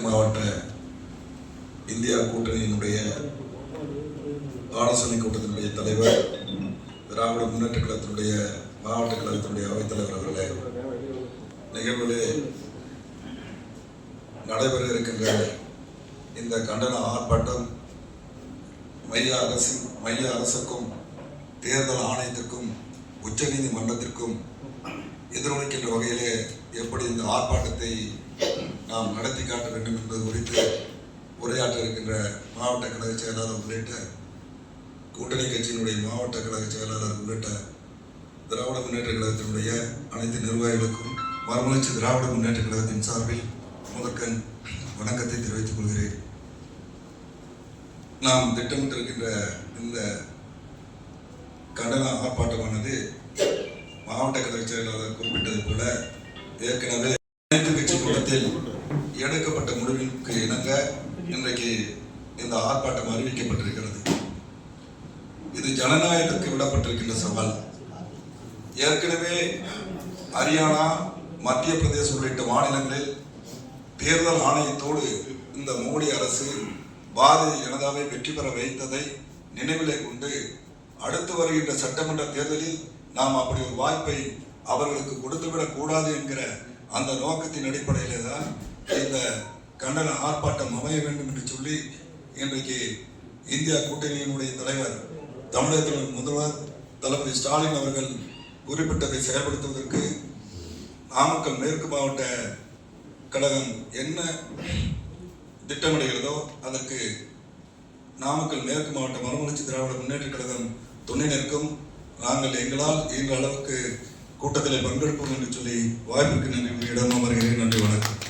மாவட்ட இந்தியா கூட்டணியினுடைய ஆலோசனை கூட்டத்தினுடைய தலைவர், திராவிட முன்னேற்ற கழகத்தினுடைய மாவட்ட கழகத்தினுடைய அவைத்தலைவர் அவர்களே, நிகழ்விலே நடைபெற இருக்கின்ற இந்த கண்டன ஆர்ப்பாட்டம் மைய அரசுக்கும் தேர்தல் ஆணையத்திற்கும் உச்ச நீதிமன்றத்திற்கும் எதிரொலிக்கின்ற வகையிலே எப்படி இந்த ஆர்ப்பாட்டத்தை நாம் நடத்தி காட்ட வேண்டும் என்பது குறித்து உரையாற்ற இருக்கின்ற மாவட்ட கழக செயலாளர் உள்ளிட்ட கூட்டணி கட்சியினுடைய மாவட்ட கழக செயலாளர் உள்ளிட்ட திராவிட முன்னேற்ற கழகத்தினுடைய அனைத்து நிர்வாகிகளுக்கும் மறுமலர்ச்சி திராவிட முன்னேற்ற கழகத்தின் சார்பில் முதற்கண் வணக்கத்தை தெரிவித்துக் கொள்கிறேன். நாம் திட்டமிட்டிருக்கின்ற இந்த கண்டன ஆர்ப்பாட்டமானது மாவட்ட கழக செயலாளர் குறிப்பிட்டது போல ஏற்கனவே அனைத்து கட்சி கூட்டத்தில் எடுக்கப்பட்ட முடிவிற்கு இணங்க இன்றைக்கு இந்த ஆர்ப்பாட்டம் அறிவிக்கப்பட்டிருக்கிறது. இது ஜனநாயகத்திற்கு விடப்பட்டிருக்கின்ற சவால். ஏற்கனவே ஹரியானா, மத்திய பிரதேசம் உள்ளிட்ட மாநிலங்களில் தேர்தல் ஆணையத்தோடு இந்த மோடி அரசு பாரதிய ஜனதாவை வெற்றி பெற வைத்ததை நினைவிலே கொண்டு அடுத்து வருகின்ற சட்டமன்ற தேர்தலில் நாம் அப்படி ஒரு வாய்ப்பை அவர்களுக்கு கொடுத்துவிடக் கூடாது என்கிற அந்த நோக்கத்தின் அடிப்படையிலே தான் இந்த கண்டன ஆர்ப்பாட்டம் அமைய வேண்டும் என்று சொல்லி இன்றைக்கு இந்தியா கூட்டணியினுடைய தலைவர், தமிழகத்தின் முதல்வர் தளபதி ஸ்டாலின் அவர்கள் குறிப்பிட்டதை செயல்படுத்துவதற்கு நாமக்கல் மேற்கு மாவட்ட கழகம் என்ன திட்டமிடுகிறதோ அதற்கு நாமக்கல் மேற்கு மாவட்ட மறுமலர்ச்சி திராவிட முன்னேற்ற கழகம் துணை நிற்கும். நாங்கள் எங்களால் இயன்ற அளவுக்கு கூட்டத்தில் பங்கெடுப்போம் என்று சொல்லி வாய்ப்புக்கு நன்றி. இடம் அமர்கிறேன். நன்றி, வணக்கம்.